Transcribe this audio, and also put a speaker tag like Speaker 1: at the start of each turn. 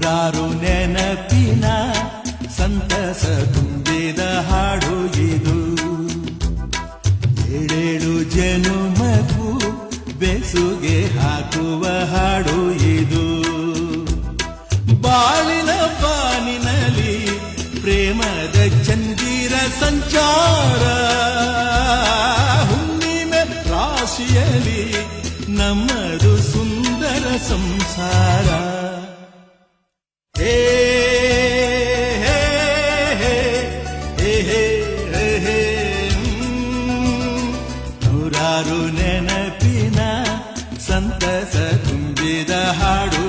Speaker 1: ನೂರಾರು ನೆನಪಿನ ಸಂತಸ ತುಂಬಿದ ಹಾಡು ಇದು. ಏಳೇಳು ಜನುಮಗೂ ಬೆಸುಗೆ ಹಾಕುವ ಹಾಡು ಇದು. ಬಾಳಿನ ಬಾನಿನಲ್ಲಿ ಪ್ರೇಮದ ಚಂದಿರ ಸಂಚಾರ, ಹುಣ್ಣಿಮೆ ರಾಶಿಯಲ್ಲಿ ನಮ್ಮದು ಸುಂದರ ಸಂಸಾರ. ಹೇ ಹೇ ಹೇ ಹೇ ಹೇ ಹೇ ನೂರಾರು ನೆನಪಿನ ಸಂತಸ ತುಂಬಿದ ಹಾಡು